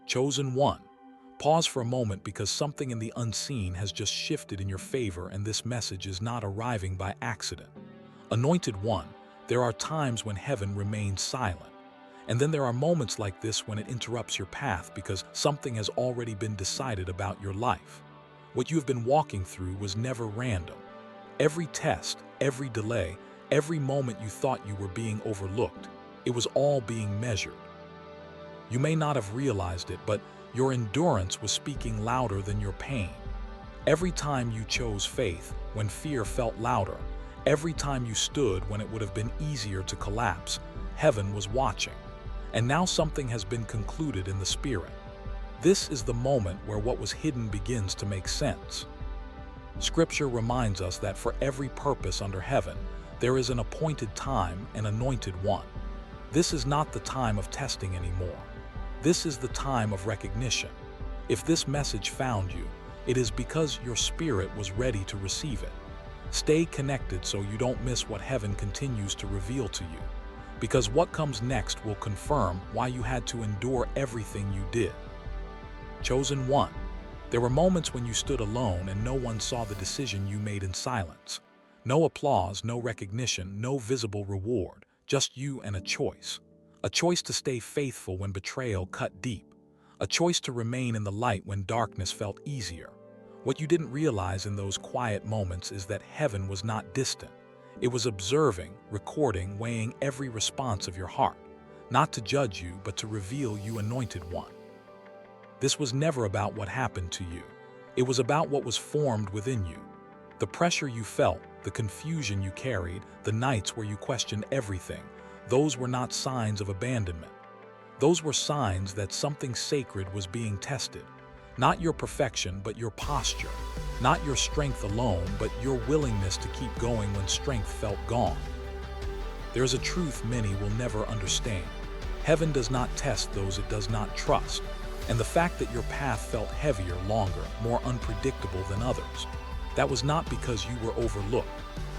Chosen one. Pause for a moment because something in the unseen has just shifted in your favor and this message is not arriving by accident. Anointed one. There are times when heaven remains silent. And then there are moments like this when it interrupts your path because something has already been decided about your life. What you have been walking through was never random. Every test, every delay, every moment you thought you were being overlooked, it was all being measured. You may not have realized it, but your endurance was speaking louder than your pain. Every time you chose faith when fear felt louder, every time you stood when it would have been easier to collapse, heaven was watching. And now something has been concluded in the spirit. This is the moment where what was hidden begins to make sense. Scripture reminds us that for every purpose under heaven, there is an appointed time and anointed one. This is not the time of testing anymore. This is the time of recognition. If this message found you, it is because your spirit was ready to receive it. Stay connected so you don't miss what heaven continues to reveal to you, because what comes next will confirm why you had to endure everything you did. Chosen one. There were moments when you stood alone and no one saw the decision you made in silence. No applause, no recognition, no visible reward, just you and a choice. A choice to stay faithful when betrayal cut deep. A choice to remain in the light when darkness felt easier. What you didn't realize in those quiet moments is that heaven was not distant. It was observing, recording, weighing every response of your heart. Not to judge you, but to reveal you anointed one. This was never about what happened to you. It was about what was formed within you. The pressure you felt, the confusion you carried, the nights where you questioned everything, those were not signs of abandonment. Those were signs that something sacred was being tested. Not your perfection, but your posture. Not your strength alone, but your willingness to keep going when strength felt gone. There is a truth many will never understand. Heaven does not test those it does not trust. And the fact that your path felt heavier, longer, more unpredictable than others, that was not because you were overlooked.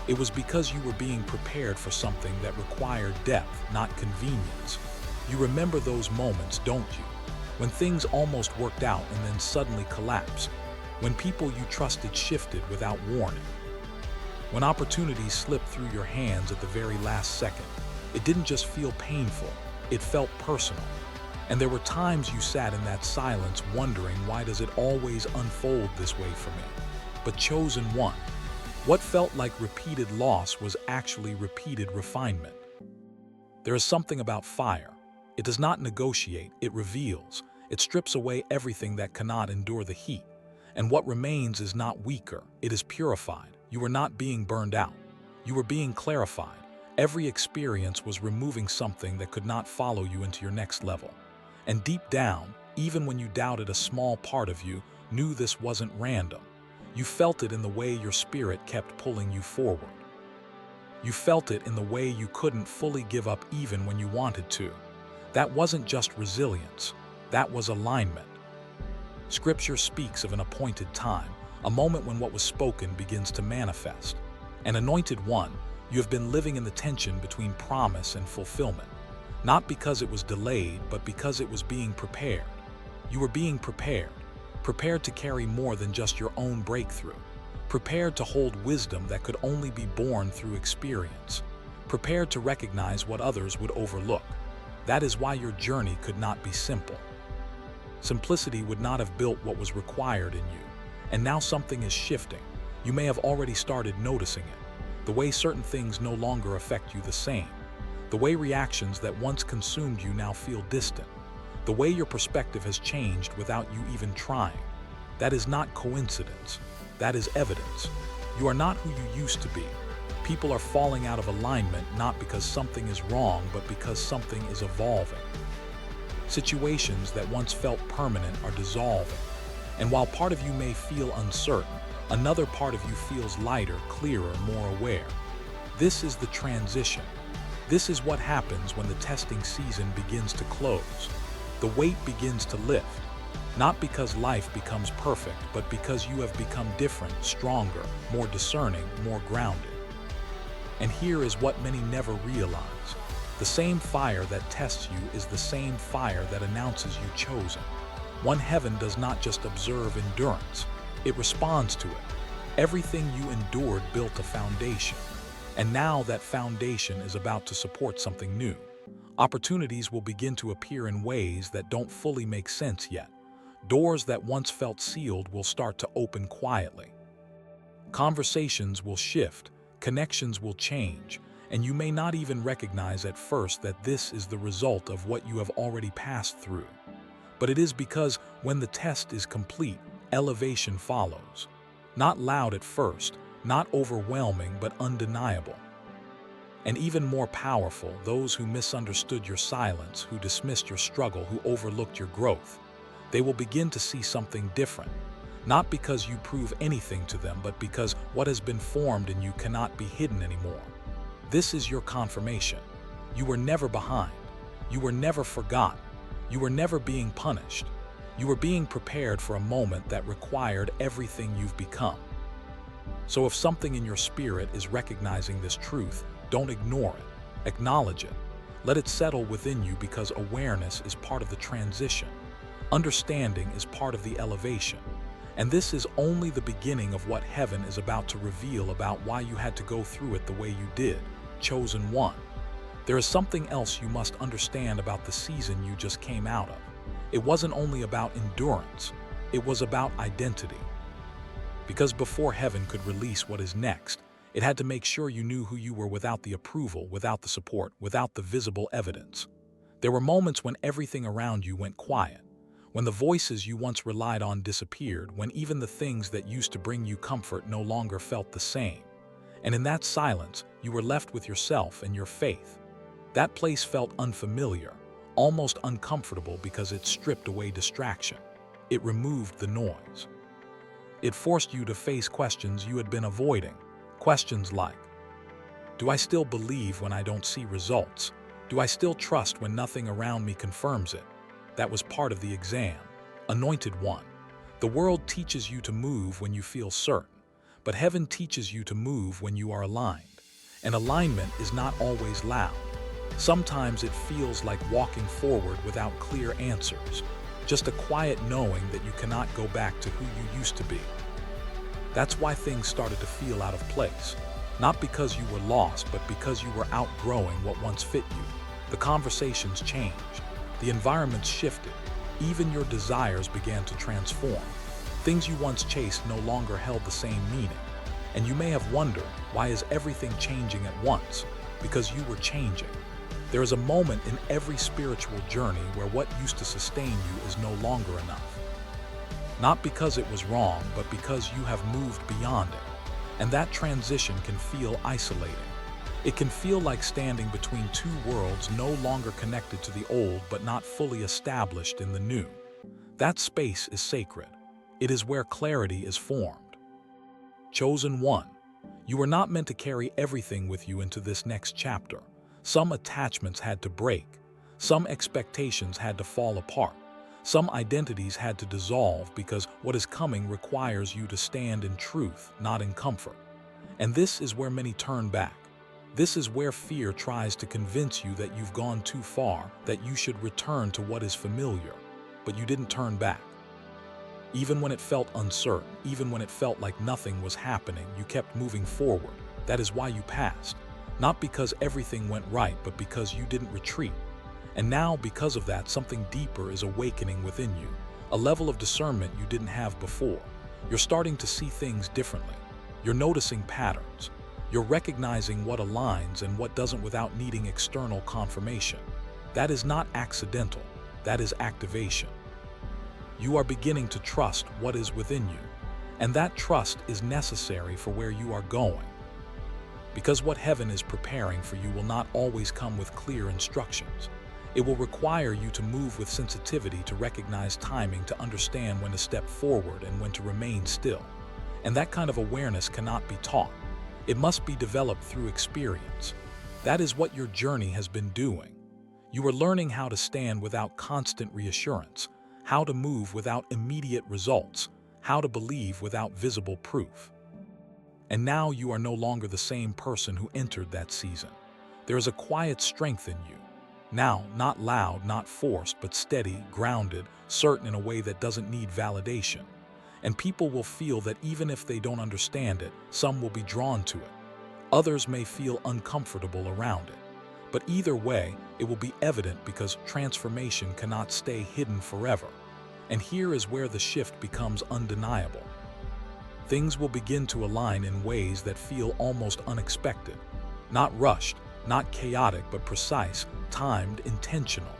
It was because you were being prepared for something that required depth, not convenience. You remember those moments, don't you? When things almost worked out and then suddenly collapsed. When people you trusted shifted without warning. When opportunities slipped through your hands at the very last second. It didn't just feel painful, it felt personal. And there were times you sat in that silence wondering, why does it always unfold this way for me? But chosen one. What felt like repeated loss was actually repeated refinement. There is something about fire. It does not negotiate, it reveals. It strips away everything that cannot endure the heat. And what remains is not weaker, it is purified. You were not being burned out. You were being clarified. Every experience was removing something that could not follow you into your next level. And deep down, even when you doubted, a small part of you knew this wasn't random. You felt it in the way your spirit kept pulling you forward. You felt it in the way you couldn't fully give up even when you wanted to. That wasn't just resilience, that was alignment. Scripture speaks of an appointed time, a moment when what was spoken begins to manifest. An anointed one, you have been living in the tension between promise and fulfillment. Not because it was delayed, but because it was being prepared. You were being prepared. Prepared to carry more than just your own breakthrough. Prepared to hold wisdom that could only be born through experience. Prepared to recognize what others would overlook. That is why your journey could not be simple. Simplicity would not have built what was required in you. And now something is shifting. You may have already started noticing it. The way certain things no longer affect you the same. The way reactions that once consumed you now feel distant. The way your perspective has changed without you even trying. That is not coincidence. That is evidence. You are not who you used to be. People are falling out of alignment not because something is wrong, but because something is evolving. Situations that once felt permanent are dissolving. And while part of you may feel uncertain, another part of you feels lighter, clearer, more aware. This is the transition. This is what happens when the testing season begins to close. The weight begins to lift, not because life becomes perfect, but because you have become different, stronger, more discerning, more grounded. And here is what many never realize. The same fire that tests you is the same fire that announces you chosen. One heaven does not just observe endurance, it responds to it. Everything you endured built a foundation, and now that foundation is about to support something new. Opportunities will begin to appear in ways that don't fully make sense yet. Doors that once felt sealed will start to open quietly. Conversations will shift, connections will change, and you may not even recognize at first that this is the result of what you have already passed through. But it is because when the test is complete, elevation follows. Not loud at first, not overwhelming, but undeniable. And even more powerful, those who misunderstood your silence, who dismissed your struggle, who overlooked your growth. They will begin to see something different. Not because you prove anything to them, but because what has been formed in you cannot be hidden anymore. This is your confirmation. You were never behind. You were never forgotten. You were never being punished. You were being prepared for a moment that required everything you've become. So if something in your spirit is recognizing this truth, don't ignore it. Acknowledge it. Let it settle within you, because awareness is part of the transition. Understanding is part of the elevation. And this is only the beginning of what heaven is about to reveal about why you had to go through it the way you did. Chosen one. There is something else you must understand about the season you just came out of. It wasn't only about endurance, it was about identity. Because before heaven could release what is next, it had to make sure you knew who you were without the approval, without the support, without the visible evidence. There were moments when everything around you went quiet, when the voices you once relied on disappeared, when even the things that used to bring you comfort no longer felt the same. And in that silence, you were left with yourself and your faith. That place felt unfamiliar, almost uncomfortable, because it stripped away distraction. It removed the noise. It forced you to face questions you had been avoiding. Questions like, do I still believe when I don't see results? Do I still trust when nothing around me confirms it? That was part of the exam. Anointed one. The world teaches you to move when you feel certain, but heaven teaches you to move when you are aligned. And alignment is not always loud. Sometimes it feels like walking forward without clear answers, just a quiet knowing that you cannot go back to who you used to be. That's why things started to feel out of place. Not because you were lost, but because you were outgrowing what once fit you. The conversations changed. The environments shifted. Even your desires began to transform. Things you once chased no longer held the same meaning. And you may have wondered, why is everything changing at once? Because you were changing. There is a moment in every spiritual journey where what used to sustain you is no longer enough. Not because it was wrong, but because you have moved beyond it. And that transition can feel isolating. It can feel like standing between two worlds, no longer connected to the old but not fully established in the new. That space is sacred. It is where clarity is formed. Chosen one. You were not meant to carry everything with you into this next chapter. Some attachments had to break. Some expectations had to fall apart. Some identities had to dissolve, because what is coming requires you to stand in truth, not in comfort. And this is where many turn back. This is where fear tries to convince you that you've gone too far, that you should return to what is familiar. But you didn't turn back. Even when it felt uncertain, even when it felt like nothing was happening, you kept moving forward. That is why you passed. Not because everything went right, but because you didn't retreat. And now, because of that, something deeper is awakening within you. A level of discernment you didn't have before. You're starting to see things differently. You're noticing patterns. You're recognizing what aligns and what doesn't without needing external confirmation. That is not accidental. That is activation. You are beginning to trust what is within you. And that trust is necessary for where you are going. Because what heaven is preparing for you will not always come with clear instructions. It will require you to move with sensitivity, to recognize timing, to understand when to step forward and when to remain still. And that kind of awareness cannot be taught. It must be developed through experience. That is what your journey has been doing. You are learning how to stand without constant reassurance, how to move without immediate results, how to believe without visible proof. And now you are no longer the same person who entered that season. There is a quiet strength in you. Now, not loud, not forced, but steady, grounded, certain in a way that doesn't need validation. And people will feel that even if they don't understand it, some will be drawn to it. Others may feel uncomfortable around it. But either way, it will be evident because transformation cannot stay hidden forever. And here is where the shift becomes undeniable. Things will begin to align in ways that feel almost unexpected. Not rushed, not chaotic, but precise, timed, intentional.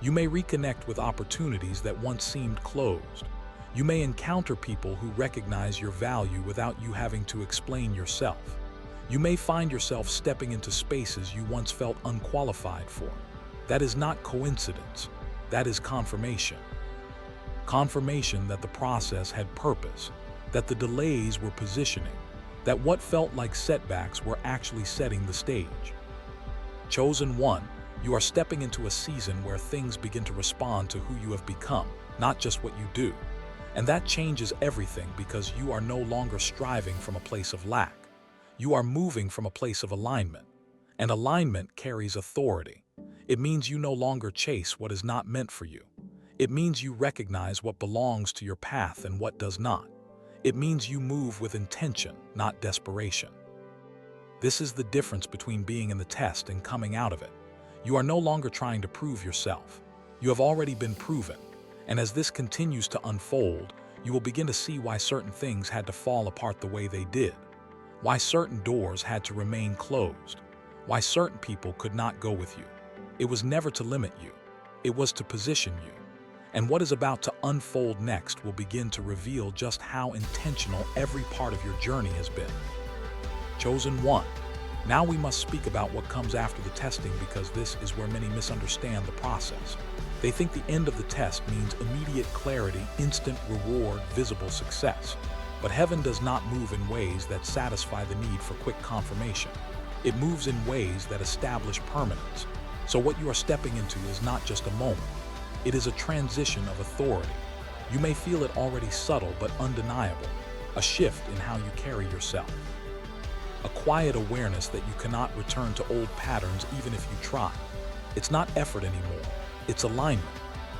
You may reconnect with opportunities that once seemed closed. You may encounter people who recognize your value without you having to explain yourself. You may find yourself stepping into spaces you once felt unqualified for. That is not coincidence. That is confirmation. Confirmation that the process had purpose, that the delays were positioning, that what felt like setbacks were actually setting the stage. Chosen one, you are stepping into a season where things begin to respond to who you have become, not just what you do. And that changes everything because you are no longer striving from a place of lack. You are moving from a place of alignment. And alignment carries authority. It means you no longer chase what is not meant for you. It means you recognize what belongs to your path and what does not. It means you move with intention, not desperation. This is the difference between being in the test and coming out of it. You are no longer trying to prove yourself. You have already been proven. And as this continues to unfold, you will begin to see why certain things had to fall apart the way they did. Why certain doors had to remain closed. Why certain people could not go with you. It was never to limit you. It was to position you. And what is about to unfold next will begin to reveal just how intentional every part of your journey has been. Chosen one. Now we must speak about what comes after the testing because this is where many misunderstand the process. They think the end of the test means immediate clarity, instant reward, visible success. But heaven does not move in ways that satisfy the need for quick confirmation. It moves in ways that establish permanence. So what you are stepping into is not just a moment. It is a transition of authority. You may feel it already subtle but undeniable, a shift in how you carry yourself. A quiet awareness that you cannot return to old patterns even if you try. It's not effort anymore, it's alignment.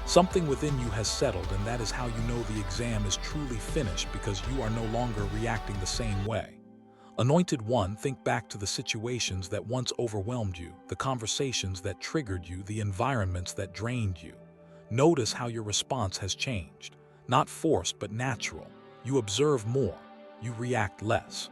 Something within you has settled, and that is how you know the exam is truly finished because you are no longer reacting the same way. Anointed one, think back to the situations that once overwhelmed you, the conversations that triggered you, the environments that drained you. Notice how your response has changed. Not forced, but natural. You observe more. You react less.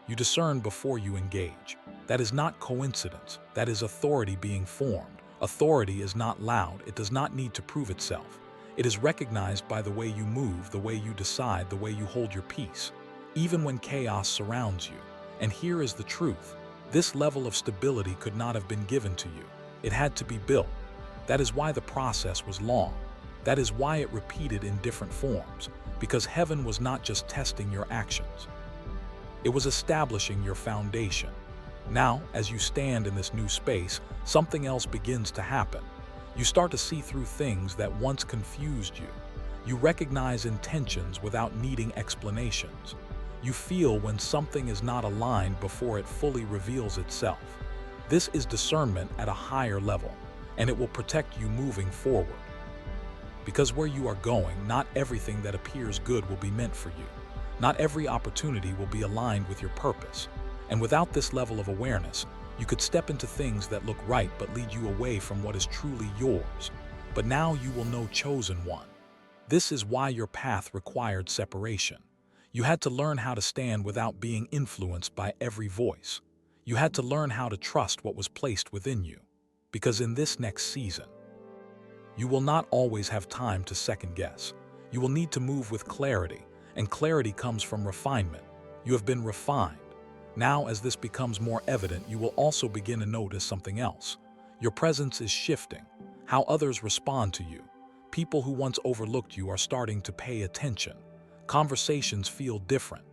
You discern before you engage. That is not coincidence. That is authority being formed. Authority is not loud. It does not need to prove itself. It is recognized by the way you move, the way you decide, the way you hold your peace, even when chaos surrounds you. And here is the truth. This level of stability could not have been given to you. It had to be built. That is why the process was long. That is why it repeated in different forms, because heaven was not just testing your actions. It was establishing your foundation. Now, as you stand in this new space, something else begins to happen. You start to see through things that once confused you. You recognize intentions without needing explanations. You feel when something is not aligned before it fully reveals itself. This is discernment at a higher level, and it will protect you moving forward. Because where you are going, not everything that appears good will be meant for you. Not every opportunity will be aligned with your purpose. And without this level of awareness, you could step into things that look right but lead you away from what is truly yours. But now you will know chosen one. This is why your path required separation. You had to learn how to stand without being influenced by every voice. You had to learn how to trust what was placed within you. Because in this next season, you will not always have time to second guess. You will need to move with clarity, and clarity comes from refinement. You have been refined. Now, as this becomes more evident, you will also begin to notice something else. Your presence is shifting. How others respond to you. People who once overlooked you are starting to pay attention. Conversations feel different.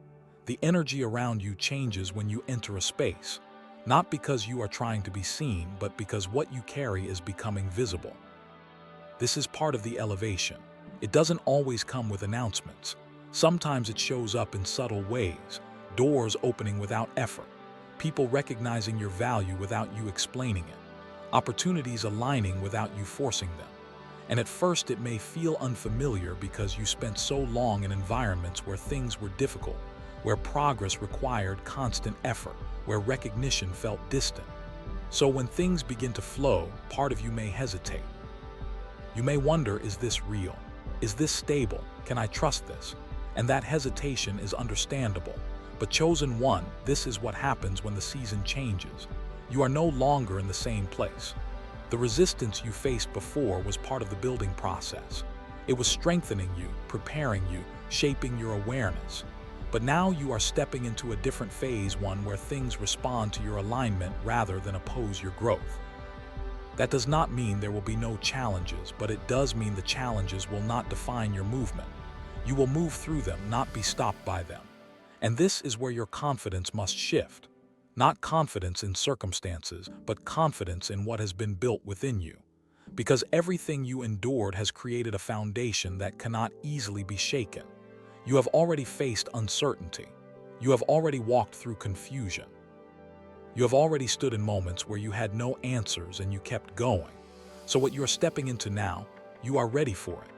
The energy around you changes when you enter a space. Not because you are trying to be seen, but because what you carry is becoming visible. This is part of the elevation. It doesn't always come with announcements. Sometimes it shows up in subtle ways. Doors opening without effort, people recognizing your value without you explaining it, opportunities aligning without you forcing them. And at first it may feel unfamiliar because you spent so long in environments where things were difficult, where progress required constant effort, where recognition felt distant. So when things begin to flow, part of you may hesitate. You may wonder, is this real? Is this stable? Can I trust this? And that hesitation is understandable. But chosen one, this is what happens when the season changes. You are no longer in the same place. The resistance you faced before was part of the building process. It was strengthening you, preparing you, shaping your awareness. But now you are stepping into a different phase, one where things respond to your alignment rather than oppose your growth. That does not mean there will be no challenges, but it does mean the challenges will not define your movement. You will move through them, not be stopped by them. And this is where your confidence must shift. Not confidence in circumstances, but confidence in what has been built within you. Because everything you endured has created a foundation that cannot easily be shaken. You have already faced uncertainty. You have already walked through confusion. You have already stood in moments where you had no answers and you kept going. So what you are stepping into now, you are ready for it.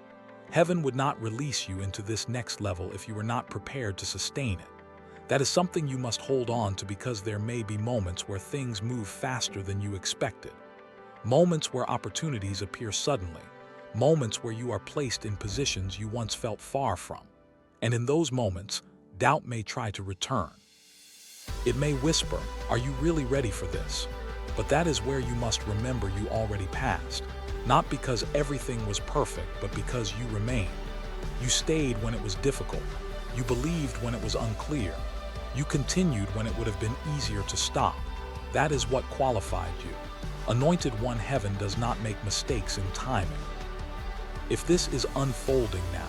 Heaven would not release you into this next level if you were not prepared to sustain it. That is something you must hold on to, because there may be moments where things move faster than you expected. Moments where opportunities appear suddenly. Moments where you are placed in positions you once felt far from. And in those moments, doubt may try to return. It may whisper, "Are you really ready for this?" But that is where you must remember you already passed. Not because everything was perfect, but because you remained. You stayed when it was difficult. You believed when it was unclear. You continued when it would have been easier to stop. That is what qualified you. Anointed one, heaven does not make mistakes in timing. If this is unfolding now,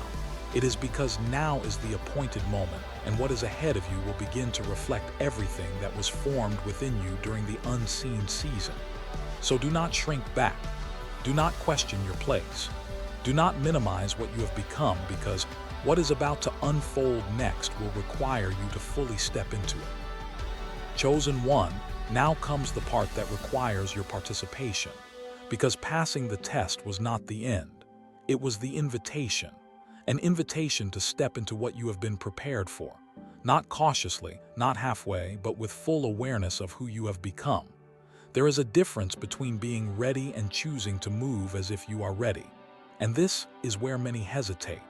it is because now is the appointed moment, and what is ahead of you will begin to reflect everything that was formed within you during the unseen season. So do not shrink back. Do not question your place. Do not minimize what you have become, because what is about to unfold next will require you to fully step into it. Chosen one, now comes the part that requires your participation, because passing the test was not the end. It was the invitation, an invitation to step into what you have been prepared for, not cautiously, not halfway, but with full awareness of who you have become. There is a difference between being ready and choosing to move as if you are ready. And this is where many hesitate.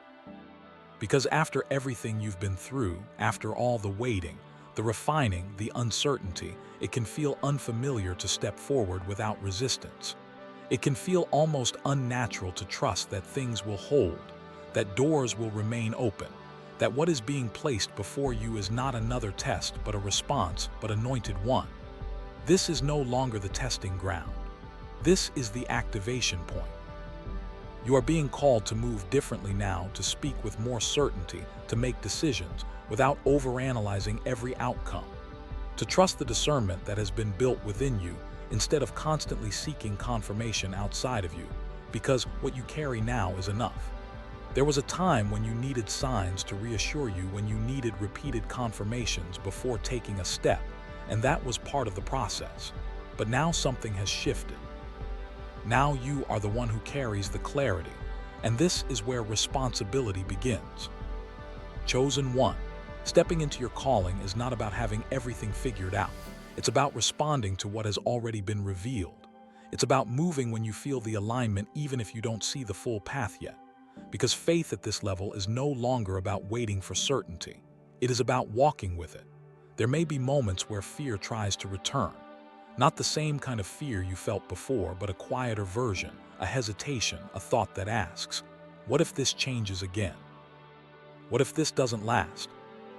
Because after everything you've been through, after all the waiting, the refining, the uncertainty, it can feel unfamiliar to step forward without resistance. It can feel almost unnatural to trust that things will hold, that doors will remain open, that what is being placed before you is not another test but a response, but anointed one. This is no longer the testing ground. This is the activation point. You are being called to move differently now, to speak with more certainty, to make decisions without overanalyzing every outcome, to trust the discernment that has been built within you instead of constantly seeking confirmation outside of you, because what you carry now is enough. There was a time when you needed signs to reassure you, when you needed repeated confirmations before taking a step, and that was part of the process. But now something has shifted. Now you are the one who carries the clarity, and this is where responsibility begins. Chosen one, stepping into your calling is not about having everything figured out. It's about responding to what has already been revealed. It's about moving when you feel the alignment, even if you don't see the full path yet. Because faith at this level is no longer about waiting for certainty. It is about walking with it. There may be moments where fear tries to return. Not the same kind of fear you felt before, but a quieter version, a hesitation, a thought that asks, what if this changes again? What if this doesn't last?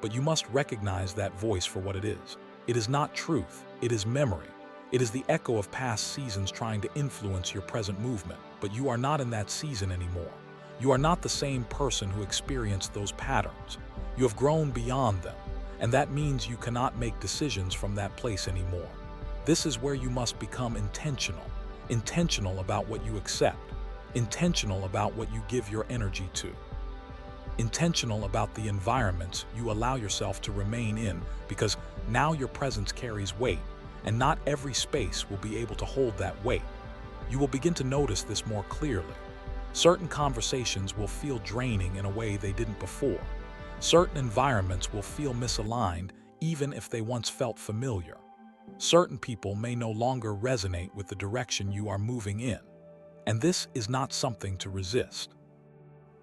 But you must recognize that voice for what it is. It is not truth, it is memory. It is the echo of past seasons trying to influence your present movement, but you are not in that season anymore. You are not the same person who experienced those patterns. You have grown beyond them, and that means you cannot make decisions from that place anymore. This is where you must become intentional about what you accept, intentional about what you give your energy to, intentional about the environments you allow yourself to remain in, because now your presence carries weight, and not every space will be able to hold that weight. You will begin to notice this more clearly. Certain conversations will feel draining in a way they didn't before. Certain environments will feel misaligned even if they once felt familiar. Certain people may no longer resonate with the direction you are moving in. And this is not something to resist.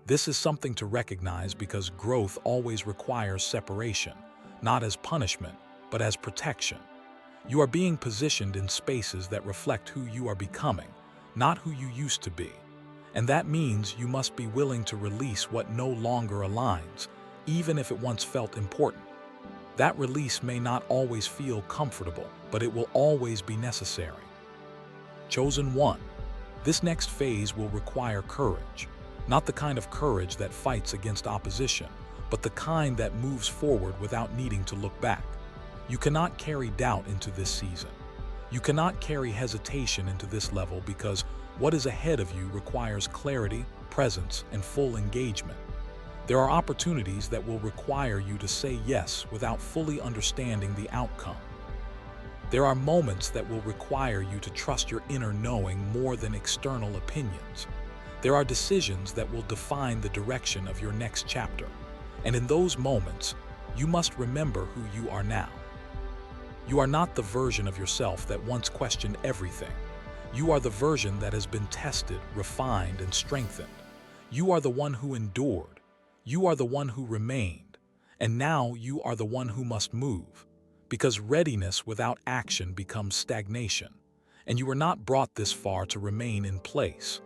This is something to recognize because growth always requires separation, not as punishment, but as protection. You are being positioned in spaces that reflect who you are becoming, not who you used to be. And that means you must be willing to release what no longer aligns, even if it once felt important. That release may not always feel comfortable, but it will always be necessary. Chosen one. This next phase will require courage. Not the kind of courage that fights against opposition, but the kind that moves forward without needing to look back. You cannot carry doubt into this season. You cannot carry hesitation into this level because what is ahead of you requires clarity, presence, and full engagement. There are opportunities that will require you to say yes without fully understanding the outcome. There are moments that will require you to trust your inner knowing more than external opinions. There are decisions that will define the direction of your next chapter. And in those moments, you must remember who you are now. You are not the version of yourself that once questioned everything. You are the version that has been tested, refined, and strengthened. You are the one who endured. You are the one who remained. And now you are the one who must move. Because readiness without action becomes stagnation, and you were not brought this far to remain in place.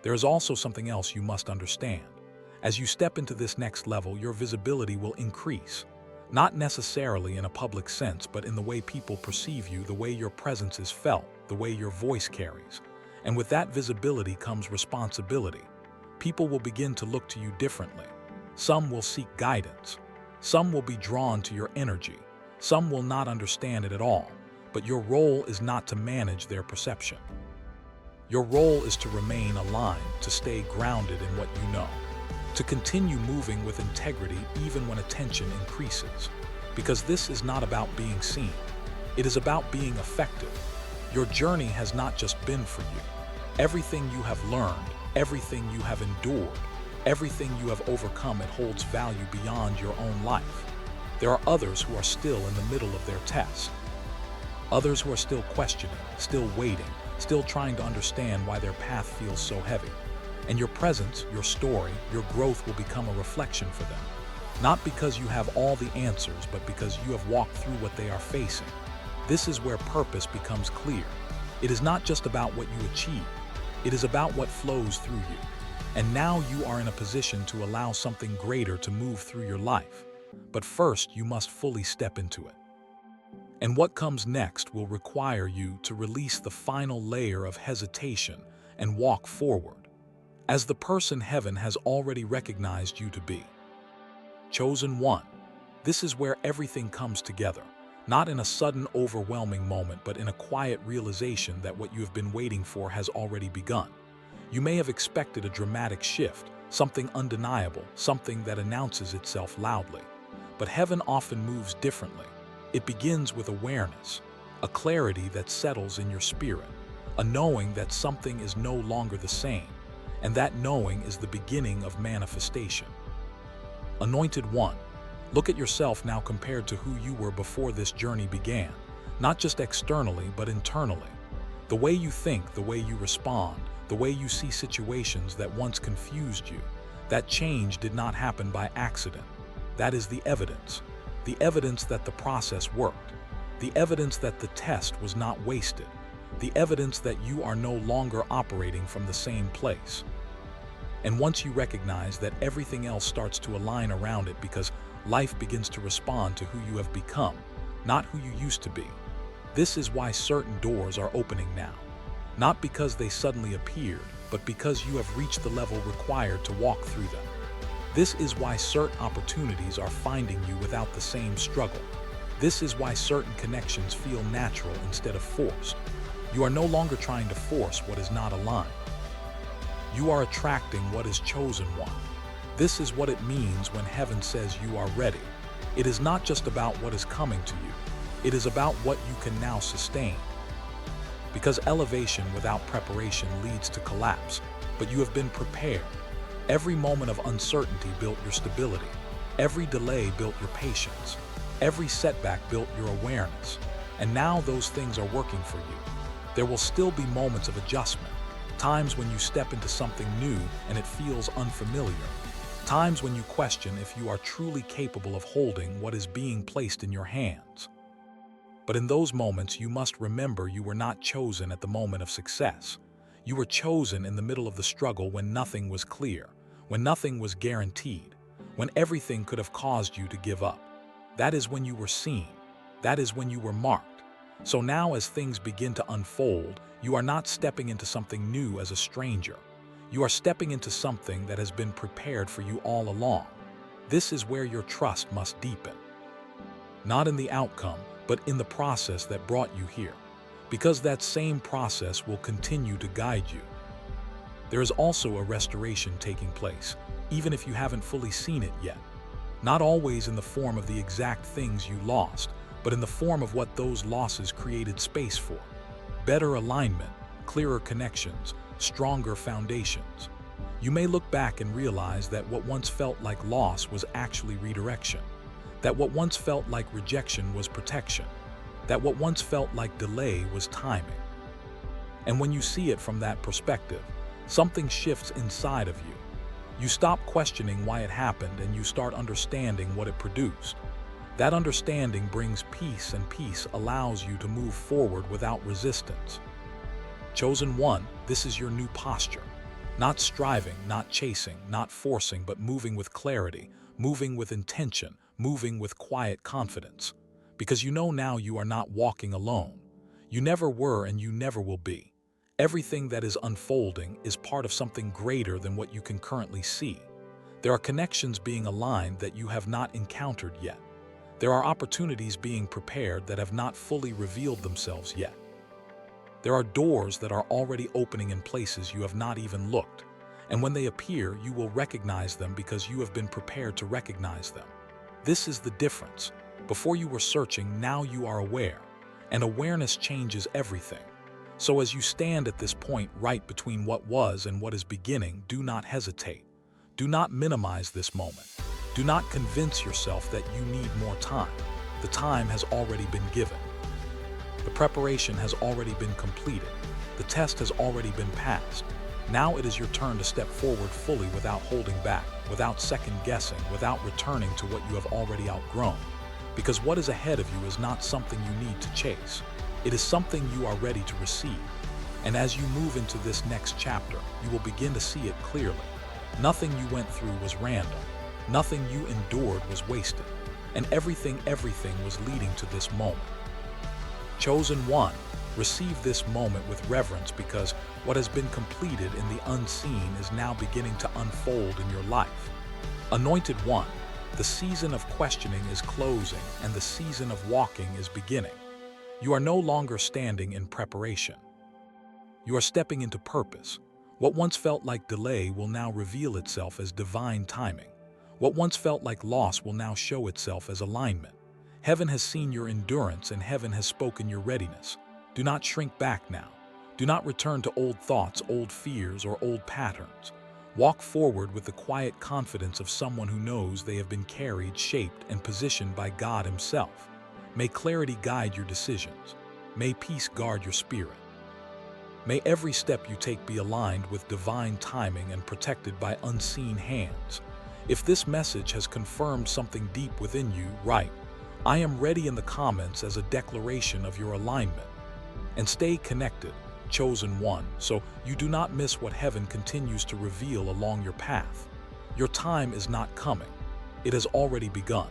There is also something else you must understand. As you step into this next level, your visibility will increase, not necessarily in a public sense, but in the way people perceive you, the way your presence is felt, the way your voice carries. And with that visibility comes responsibility. People will begin to look to you differently. Some will seek guidance. Some will be drawn to your energy. Some will not understand it at all, but your role is not to manage their perception. Your role is to remain aligned, to stay grounded in what you know, to continue moving with integrity even when attention increases. Because this is not about being seen. It is about being effective. Your journey has not just been for you. Everything you have learned, everything you have endured, everything you have overcome, it holds value beyond your own life. There are others who are still in the middle of their test. Others who are still questioning, still waiting, still trying to understand why their path feels so heavy. And your presence, your story, your growth will become a reflection for them. Not because you have all the answers, but because you have walked through what they are facing. This is where purpose becomes clear. It is not just about what you achieve. It is about what flows through you. And now you are in a position to allow something greater to move through your life. But first, you must fully step into it. And what comes next will require you to release the final layer of hesitation and walk forward, as the person heaven has already recognized you to be. Chosen one. This is where everything comes together, not in a sudden, overwhelming moment, but in a quiet realization that what you have been waiting for has already begun. You may have expected a dramatic shift, something undeniable, something that announces itself loudly. But heaven often moves differently. It begins with awareness, a clarity that settles in your spirit, a knowing that something is no longer the same, and that knowing is the beginning of manifestation. Anointed one, look at yourself now compared to who you were before this journey began, not just externally, but internally. The way you think, the way you respond, the way you see situations that once confused you, that change did not happen by accident. That is the evidence that the process worked, the evidence that the test was not wasted, the evidence that you are no longer operating from the same place. And once you recognize that, everything else starts to align around it because life begins to respond to who you have become, not who you used to be. This is why certain doors are opening now, not because they suddenly appeared, but because you have reached the level required to walk through them. This is why certain opportunities are finding you without the same struggle. This is why certain connections feel natural instead of forced. You are no longer trying to force what is not aligned. You are attracting what is chosen one. This is what it means when heaven says you are ready. It is not just about what is coming to you. It is about what you can now sustain. Because elevation without preparation leads to collapse, but you have been prepared. Every moment of uncertainty built your stability. Every delay built your patience. Every setback built your awareness. And now those things are working for you. There will still be moments of adjustment, times when you step into something new and it feels unfamiliar, times when you question if you are truly capable of holding what is being placed in your hands. But in those moments, you must remember you were not chosen at the moment of success. You were chosen in the middle of the struggle when nothing was clear, when nothing was guaranteed, when everything could have caused you to give up. That is when you were seen. That is when you were marked. So now as things begin to unfold, you are not stepping into something new as a stranger. You are stepping into something that has been prepared for you all along. This is where your trust must deepen. Not in the outcome, but in the process that brought you here, because that same process will continue to guide you. There is also a restoration taking place, even if you haven't fully seen it yet. Not always in the form of the exact things you lost, but in the form of what those losses created space for. Better alignment, clearer connections, stronger foundations. You may look back and realize that what once felt like loss was actually redirection. That what once felt like rejection was protection. That what once felt like delay was timing. And when you see it from that perspective, something shifts inside of you. You stop questioning why it happened and you start understanding what it produced. That understanding brings peace, and peace allows you to move forward without resistance. Chosen one, this is your new posture. Not striving, not chasing, not forcing, but moving with clarity, moving with intention, moving with quiet confidence. Because you know now you are not walking alone. You never were and you never will be. Everything that is unfolding is part of something greater than what you can currently see. There are connections being aligned that you have not encountered yet. There are opportunities being prepared that have not fully revealed themselves yet. There are doors that are already opening in places you have not even looked. And when they appear, you will recognize them because you have been prepared to recognize them. This is the difference. Before you were searching, now you are aware. And awareness changes everything. So as you stand at this point right between what was and what is beginning, do not hesitate. Do not minimize this moment. Do not convince yourself that you need more time. The time has already been given. The preparation has already been completed. The test has already been passed. Now it is your turn to step forward fully without holding back, without second guessing, without returning to what you have already outgrown. Because what is ahead of you is not something you need to chase. It is something you are ready to receive. And as you move into this next chapter, you will begin to see it clearly. Nothing you went through was random. Nothing you endured was wasted. And everything was leading to this moment. Chosen one, receive this moment with reverence because what has been completed in the unseen is now beginning to unfold in your life. Anointed one, the season of questioning is closing and the season of walking is beginning. You are no longer standing in preparation. You are stepping into purpose. What once felt like delay will now reveal itself as divine timing. What once felt like loss will now show itself as alignment. Heaven has seen your endurance and heaven has spoken your readiness. Do not shrink back now. Do not return to old thoughts, old fears, or old patterns. Walk forward with the quiet confidence of someone who knows they have been carried, shaped, and positioned by God Himself. May clarity guide your decisions. May peace guard your spirit. May every step you take be aligned with divine timing and protected by unseen hands. If this message has confirmed something deep within you, write, "I am ready" in the comments as a declaration of your alignment. And stay connected, chosen one, so you do not miss what heaven continues to reveal along your path. Your time is not coming. It has already begun.